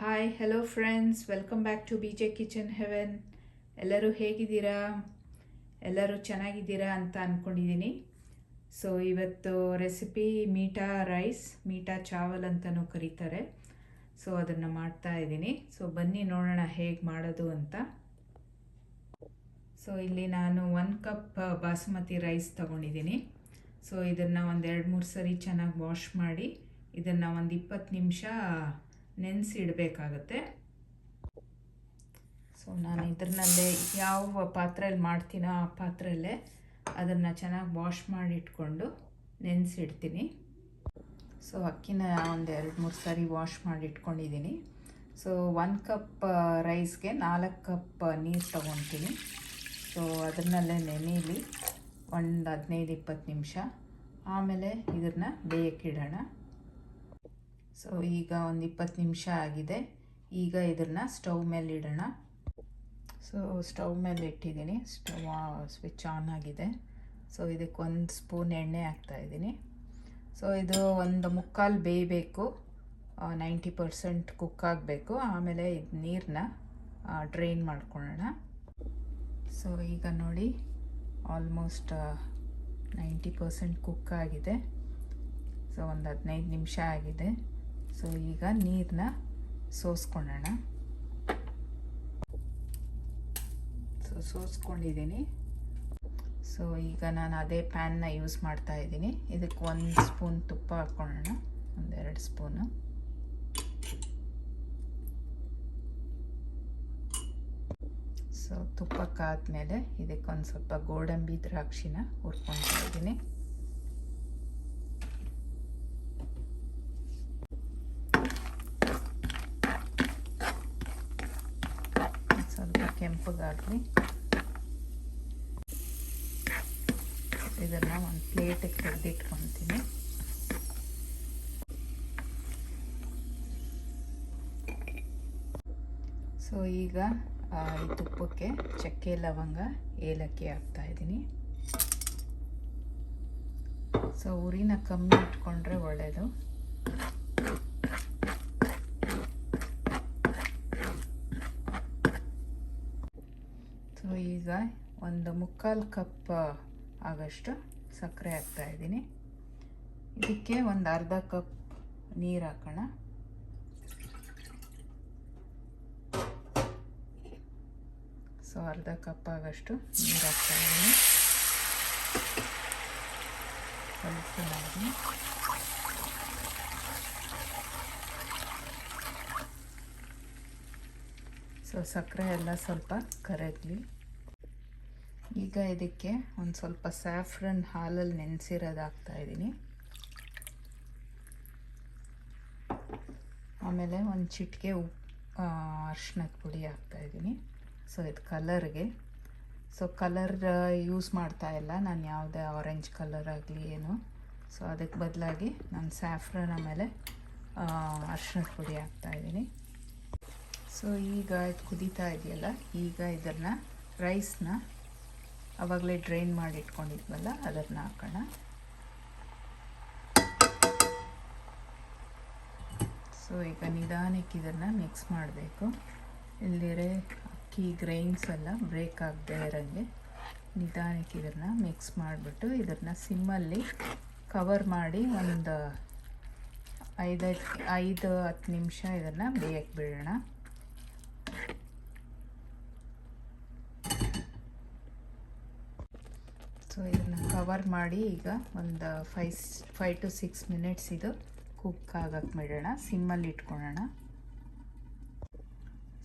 Hi hello friends, welcome back to B J kitchen heaven. ಎಲ್ಲರೂ ಹೇಗಿದ್ದೀರಾ? ಎಲ್ಲರೂ ಚೆನ್ನಾಗಿದ್ದೀರಾ ಅಂತ ಅಂದ್ಕೊಂಡಿದ್ದೀನಿ. ಸೊ ಇವತ್ತು ರೆಸಿಪಿ ಮೀಠಾ ರೈಸ್, ಮೀಠಾ ಚಾವಲ್ ಅಂತಲೂ ಕರೀತಾರೆ. ಸೊ ಅದನ್ನು ಮಾಡ್ತಾ ಇದ್ದೀನಿ. ಸೊ ಬನ್ನಿ ನೋಡೋಣ ಹೇಗೆ ಮಾಡೋದು ಅಂತ. ಸೊ ಇಲ್ಲಿ ನಾನು 1 ಕಪ್ ಬಾಸುಮತಿ ರೈಸ್ ತೊಗೊಂಡಿದ್ದೀನಿ. ಸೊ ಇದನ್ನು ಒಂದು 2-3 ಸರಿ ಚೆನ್ನಾಗಿ ವಾಶ್ ಮಾಡಿ ಇದನ್ನು ಒಂದು 20 ನಿಮಿಷ ನೆನೆಸಿಡಬೇಕಾಗತ್ತೆ. ಸೊ ನಾನು ಇದರಲ್ಲೇ ಯಾವ ಪಾತ್ರೆಯಲ್ಲಿ ಮಾಡ್ತೀನೋ ಆ ಪಾತ್ರೆಯಲ್ಲೇ ಅದನ್ನು ಚೆನ್ನಾಗಿ ವಾಶ್ ಮಾಡಿ ಇಟ್ಕೊಂಡು ನೆನೆಸಿಡ್ತೀನಿ. ಸೊ ಅಕ್ಕಿನ ಒಂದು 2-3 ಸಾರಿ ವಾಶ್ ಮಾಡಿ ಇಟ್ಕೊಂಡಿದ್ದೀನಿ. ಸೊ 1 ಕಪ್ ರೈಸ್ಗೆ 4 ಕಪ್ ನೀರು ತೊಗೊತೀನಿ. ಸೊ ಅದನ್ನಲ್ಲೇ ನೆನೆಯಲಿ ಒಂದು 15-20 ನಿಮಿಷ. ಆಮೇಲೆ ಇದನ್ನು ಬೇಯಕ್ಕಿಡೋಣ. ಸೊ ಈಗ ಒಂದು 20 ನಿಮಿಷ ಆಗಿದೆ. ಈಗ ಇದನ್ನು ಸ್ಟವ್ ಮೇಲೆ ಇಡೋಣ. ಸೊ ಸ್ಟವ್ ಮೇಲೆ ಇಟ್ಟಿದ್ದೀನಿ. ಸ್ವಿಚ್ ಆನ್ ಆಗಿದೆ. ಸೊ ಇದಕ್ಕೆ 1 ಸ್ಪೂನ್ ಎಣ್ಣೆ ಹಾಕ್ತಾಯಿದ್ದೀನಿ. ಸೊ ಇದು ಒಂದು ಮುಕ್ಕಾಲು ಬೇಯಬೇಕು, 90% ಕುಕ್ ಆಗಬೇಕು. ಆಮೇಲೆ ಇದು ನೀರನ್ನ ಡ್ರೈನ್ ಮಾಡ್ಕೊಳ್ಳೋಣ. ಸೊ ಈಗ ನೋಡಿ ಆಲ್ಮೋಸ್ಟ್ 90% ಕುಕ್ ಆಗಿದೆ. ಸೊ ಒಂದು 15 ನಿಮಿಷ ಆಗಿದೆ. ಸೊ ಈಗ ನೀರನ್ನ ಸೋಸ್ಕೊಳ್ಳೋಣ. ಸೊ ಸೋಸ್ಕೊಂಡಿದ್ದೀನಿ. ಸೊ ಈಗ ನಾನು ಅದೇ ಪ್ಯಾನ್ನ ಯೂಸ್ ಮಾಡ್ತಾ ಇದ್ದೀನಿ. ಇದಕ್ಕೆ 1 ಸ್ಪೂನ್ ತುಪ್ಪ ಹಾಕ್ಕೊಳ್ಳೋಣ, 1-2 ಸ್ಪೂನು. ಸೊ ತುಪ್ಪಕ್ಕಾದ್ಮೇಲೆ ಇದಕ್ಕೆ ಒಂದು ಸ್ವಲ್ಪ ಗೋಡಂಬಿ ದ್ರಾಕ್ಷಿನ ಹುರ್ಕೊಳ್ತಾ ಇದ್ದೀನಿ. ಸ್ವಲ್ಪ ಕೆಂಪಗಾಗಲಿ. ಇದನ್ನು ಒಂದು ಪ್ಲೇಟಿಗೆ ತೆಗೆದಿಟ್ಕೊತೀನಿ. ಸೊ ಈಗ ಈ ತುಪ್ಪಕ್ಕೆ ಚಕ್ಕೆ, ಲವಂಗ, ಏಲಕ್ಕಿ ಹಾಕ್ತಾಯಿದ್ದೀನಿ. ಸೊ ಉರಿನ ಕಮ್ಮಿ ಇಟ್ಕೊಂಡ್ರೆ ಒಳ್ಳೆಯದು. ಸೊ ಈಗ ಒಂದು ಮುಕ್ಕಾಲು ಕಪ್ ಆಗಷ್ಟು ಸಕ್ಕರೆ ಹಾಕ್ತಾಯಿದ್ದೀನಿ. ಇದಕ್ಕೆ ಒಂದು ಅರ್ಧ ಕಪ್ ನೀರು ಹಾಕೋಣ. ಸೊ ಅರ್ಧ ಕಪ್ ಆಗಷ್ಟು ನೀರು ಹಾಕ್ತಾಯಿದ್ದೀನಿ. ಕಲಿಸ್ತೀನಿ. ಸೊ ಸಕ್ಕರೆ ಎಲ್ಲ ಸ್ವಲ್ಪ ಕರಗಲಿ. ಈಗ ಇದಕ್ಕೆ ಒಂದು ಸ್ವಲ್ಪ ಸ್ಯಾಫ್ರನ್ ಹಾಲಲ್ಲಿ ನೆನೆಸಿರೋದು ಹಾಕ್ತಾಯಿದ್ದೀನಿ. ಆಮೇಲೆ ಒಂದು ಚಿಟಿಕೆ ಅರಿಶಿಣದ ಪುಡಿ ಹಾಕ್ತಾಯಿದ್ದೀನಿ. ಸೊ ಇದು ಕಲರ್ಗೆ. ಸೊ ಕಲರ್ ಯೂಸ್ ಮಾಡ್ತಾ ಇಲ್ಲ ನಾನು, ಯಾವುದೇ ಆರೆಂಜ್ ಕಲರ್ ಆಗಲಿ ಏನು. ಸೊ ಅದಕ್ಕೆ ಬದಲಾಗಿ ನಾನು ಸ್ಯಾಫ್ರನ್ ಆಮೇಲೆ ಅರಿಶಿಣದ ಪುಡಿ ಹಾಕ್ತಾಯಿದ್ದೀನಿ. ಸೊ ಈಗ ಕುದೀತಾ ಇದೆಯಲ್ಲ, ಈಗ ಇದನ್ನು ರೈಸ್ನ ಆವಾಗಲೇ ಡ್ರೈನ್ ಮಾಡಿ ಇಟ್ಕೊಂಡಿದ್ವಲ್ಲ ಅದನ್ನು ಹಾಕೋಣ. ಸೊ ಈಗ ನಿಧಾನಕ್ಕೆ ಇದನ್ನು ಮಿಕ್ಸ್ ಮಾಡಬೇಕು. ಇಲ್ಲಿರೇ ಅಕ್ಕಿ ಗ್ರೈನ್ಸ್ ಎಲ್ಲ ಬ್ರೇಕ್ ಆಗದೆ ಇರೋಂಗೆ ನಿಧಾನಕ್ಕೆ ಇದನ್ನು ಮಿಕ್ಸ್ ಮಾಡಿಬಿಟ್ಟು ಇದನ್ನು ಸಿಮ್ಮಲ್ಲಿ ಕವರ್ ಮಾಡಿ ಒಂದು 5-10 ನಿಮಿಷ ಇದನ್ನು ಬೇಯಕ್ಕೆ ಬಿಡೋಣ. ಸೊ ಇದನ್ನು ಕವರ್ ಮಾಡಿ ಈಗ ಒಂದು 5 to 6 ಮಿನಿಟ್ಸ್ ಇದು ಕುಕ್ ಆಗಕ್ಕೆ ಬಿಡೋಣ, ಸಿಮ್ಮಲ್ಲಿ ಇಟ್ಕೊಳ್ಳೋಣ.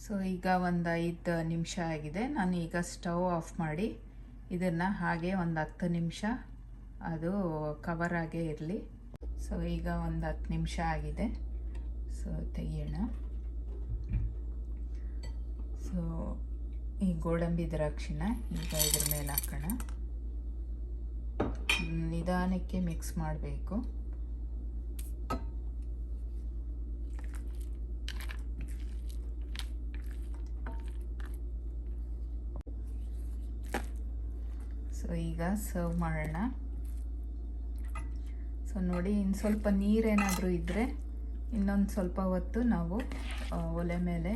ಸೊ ಈಗ ಒಂದು 5 ನಿಮಿಷ ಆಗಿದೆ. ನಾನು ಈಗ ಸ್ಟವ್ ಆಫ್ ಮಾಡಿ ಇದನ್ನು ಹಾಗೆ ಒಂದು 10 ನಿಮಿಷ ಅದು ಕವರ್ ಆಗೇ ಇರಲಿ. ಸೊ ಈಗ ಒಂದು 10 ನಿಮಿಷ ಆಗಿದೆ. ಸೊ ತೆಗಿಯೋಣ. ಸೊ ಈ ಗೋಡಂಬಿ ದ್ರಾಕ್ಷಿನ ಈಗ ಇದ್ರ ಮೇಲೆ ಹಾಕೋಣ. ನಿಧಾನಕ್ಕೆ ಮಿಕ್ಸ್ ಮಾಡಬೇಕು. ಸೊ ಈಗ ಸರ್ವ್ ಮಾಡೋಣ. ಸೊ ನೋಡಿ, ಇನ್ನು ಸ್ವಲ್ಪ ನೀರೇನಾದರೂ ಇದ್ದರೆ ಇನ್ನೊಂದು ಸ್ವಲ್ಪ ಹೊತ್ತು ನಾವು ಒಲೆ ಮೇಲೆ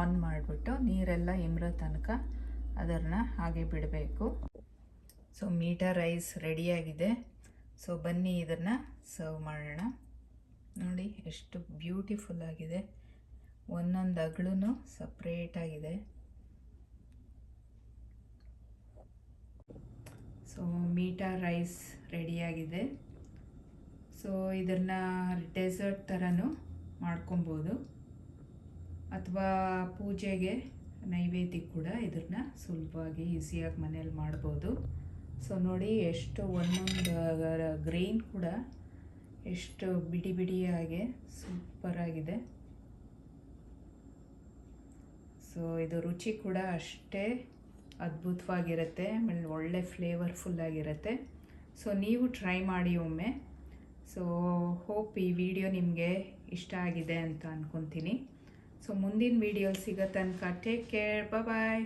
ಆನ್ ಮಾಡಿಬಿಟ್ಟು ನೀರೆಲ್ಲ ಇಮ್ರೋ ತನಕ ಅದನ್ನು ಹಾಗೆ ಬಿಡಬೇಕು. ಸೊ ಮೀಠಾ ರೈಸ್ ರೆಡಿಯಾಗಿದೆ. ಸೊ ಬನ್ನಿ ಇದನ್ನು ಸರ್ವ್ ಮಾಡೋಣ. ನೋಡಿ ಎಷ್ಟು ಬ್ಯೂಟಿಫುಲ್ ಆಗಿದೆ, ಒಂದೊಂದು ಅಗಳೂ ಸಪ್ರೇಟಾಗಿದೆ. ಸೊ ಮೀಠಾ ರೈಸ್ ರೆಡಿಯಾಗಿದೆ. ಸೊ ಇದನ್ನು ಡೆಸರ್ಟ್ ಥರನೂ ಮಾಡ್ಕೊಬೋದು, ಅಥವಾ ಪೂಜೆಗೆ ನೈವೇದ್ಯಕ್ಕೆ ಕೂಡ ಇದನ್ನು ಸುಲಭವಾಗಿ ಈಸಿಯಾಗಿ ಮನೇಲಿ ಮಾಡ್ಬೋದು. ಸೊ ನೋಡಿ ಎಷ್ಟು ಒಂದೊಂದು ಗ್ರೈನ್ ಕೂಡ ಎಷ್ಟು ಬಿಡಿ ಬಿಡಿಯಾಗಿ ಸೂಪರಾಗಿದೆ. ಸೊ ಇದು ರುಚಿ ಕೂಡ ಅಷ್ಟೇ ಅದ್ಭುತವಾಗಿರುತ್ತೆ, ಆಮೇಲೆ ಒಳ್ಳೆ ಫ್ಲೇವರ್ಫುಲ್ಲಾಗಿರುತ್ತೆ. ಸೊ ನೀವು ಟ್ರೈ ಮಾಡಿ ಒಮ್ಮೆ. ಸೊ ಹೋಪ್ ಈ ವಿಡಿಯೋ ನಿಮಗೆ ಇಷ್ಟ ಆಗಿದೆ ಅಂತ ಅಂದ್ಕೊತೀನಿ. ಸೊ ಮುಂದಿನ ವಿಡಿಯೋ ಸಿಗೋ ತನಕ ಟೇಕ್ ಕೇರ್, ಬಾಯ್.